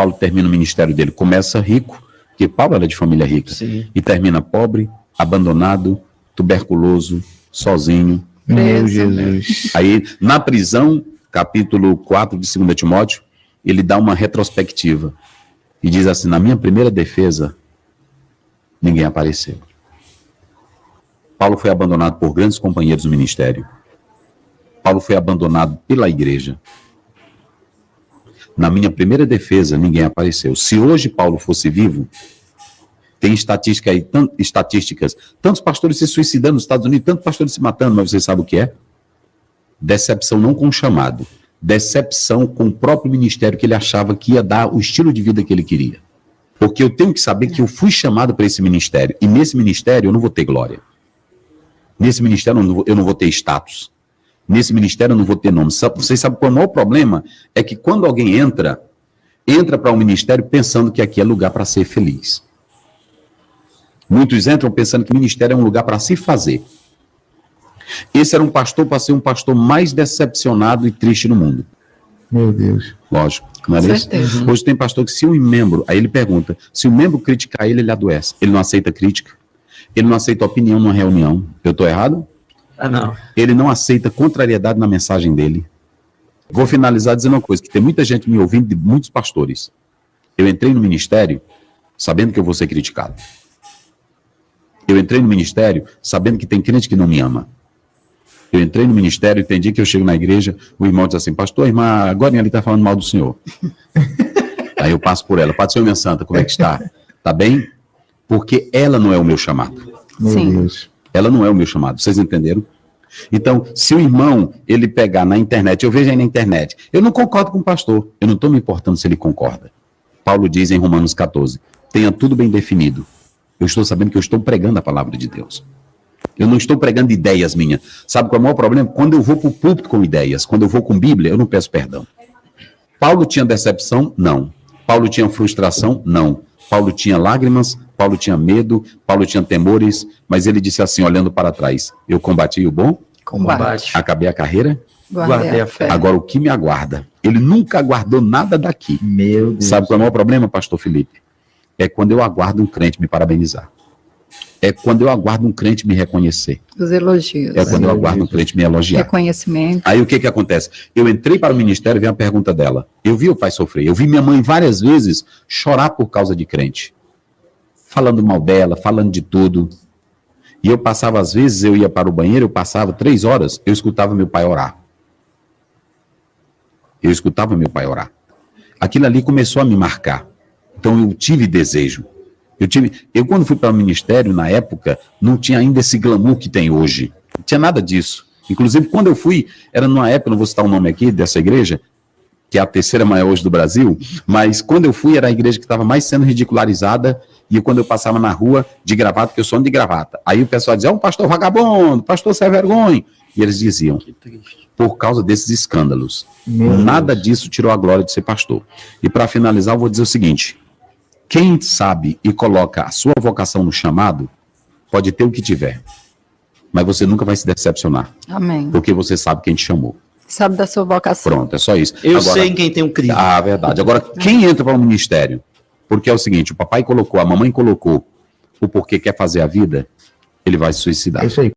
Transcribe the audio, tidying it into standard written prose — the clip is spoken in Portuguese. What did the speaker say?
Paulo termina o ministério dele, começa rico, porque Paulo era de família rica, Sim. e termina pobre, abandonado, tuberculoso, sozinho. Meu Jesus. Aí, na prisão, capítulo 4 de 2 Timóteo, ele dá uma retrospectiva e diz assim: na minha primeira defesa, ninguém apareceu. Paulo foi abandonado por grandes companheiros do ministério. Paulo foi abandonado pela igreja. Na minha primeira defesa, ninguém apareceu. Se hoje Paulo fosse vivo, tem estatística aí, estatísticas, tantos pastores se suicidando nos Estados Unidos, tantos pastores se matando, mas você sabe o que é? Decepção não com o chamado, decepção com o próprio ministério que ele achava que ia dar o estilo de vida que ele queria. Porque eu tenho que saber que eu fui chamado para esse ministério, e nesse ministério eu não vou ter glória. Nesse ministério eu não vou ter status. Nesse ministério eu não vou ter nome. Vocês sabem qual é o maior problema? É que quando alguém entra para um ministério pensando que aqui é lugar para ser feliz. Muitos entram pensando que ministério é um lugar para se fazer. Esse era um pastor para ser um pastor mais decepcionado e triste no mundo. Meu Deus. Lógico, não é isso? Hoje tem pastor que se um membro, aí ele pergunta, se o membro criticar ele, ele adoece. Ele não aceita crítica, ele não aceita opinião numa reunião. Eu estou errado? Ah, não. Ele não aceita contrariedade na mensagem dele. Vou finalizar dizendo uma coisa, que tem muita gente me ouvindo, de muitos pastores. Eu entrei no ministério sabendo que eu vou ser criticado. Eu entrei no ministério sabendo que tem crente que não me ama. Eu entrei no ministério e tem dia que eu chego na igreja, o irmão diz assim: pastor, irmã, agora ele está falando mal do senhor. Aí eu passo por ela: Padre, senhor, minha santa, como é que está? Está bem? Porque ela não é o meu chamado. Meu Deus. Ela não é o meu chamado, vocês entenderam? Então, se o irmão, ele pegar na internet, eu vejo aí na internet, eu não concordo com o pastor, eu não estou me importando se ele concorda. Paulo diz em Romanos 14, tenha tudo bem definido. Eu estou sabendo que eu estou pregando a palavra de Deus. Eu não estou pregando ideias minhas. Sabe qual é o maior problema? Quando eu vou para o púlpito com ideias, quando eu vou com Bíblia, eu não peço perdão. Paulo tinha decepção? Não. Paulo tinha frustração? Não. Paulo tinha lágrimas, Paulo tinha medo, Paulo tinha temores, mas ele disse assim, olhando para trás: eu combati o bom, Combate. acabei a carreira, Guardei a fé. agora o que me aguarda? Ele nunca aguardou nada daqui. Meu Deus. Sabe qual é o maior problema, pastor Felipe? É quando eu aguardo um crente me parabenizar. É quando eu aguardo um crente me reconhecer. Os elogios. É quando eu aguardo um crente me elogiar. Reconhecimento. Aí o que acontece? Eu entrei para o ministério e veio a pergunta dela. Eu vi o pai sofrer. Eu vi minha mãe várias vezes chorar por causa de crente. Falando mal dela, falando de tudo. E eu passava, às vezes, eu ia para o banheiro, eu passava 3 horas, eu escutava meu pai orar. Eu escutava meu pai orar. Aquilo ali começou a me marcar. Então eu tive desejo. Eu quando fui para o ministério, na época, não tinha ainda esse glamour que tem hoje. Não tinha nada disso. Inclusive, quando eu fui, era numa época, não vou citar o nome aqui dessa igreja, que é a terceira maior hoje do Brasil, mas quando eu fui, era a igreja que estava mais sendo ridicularizada, e quando eu passava na rua, de gravata, porque eu sou de gravata. Aí o pessoal dizia: é um pastor vagabundo, pastor sem vergonha. E eles diziam, por causa desses escândalos. Nada disso tirou a glória de ser pastor. E para finalizar, eu vou dizer o seguinte: quem sabe e coloca a sua vocação no chamado, pode ter o que tiver, mas você nunca vai se decepcionar. Amém. Porque você sabe quem te chamou. Sabe da sua vocação. Pronto, é só isso. Eu sei em quem tem um Cristo. Ah, verdade. Agora, quem entra para o ministério, porque é o seguinte, o papai colocou, a mamãe colocou, o porquê quer fazer a vida, ele vai se suicidar. É isso aí.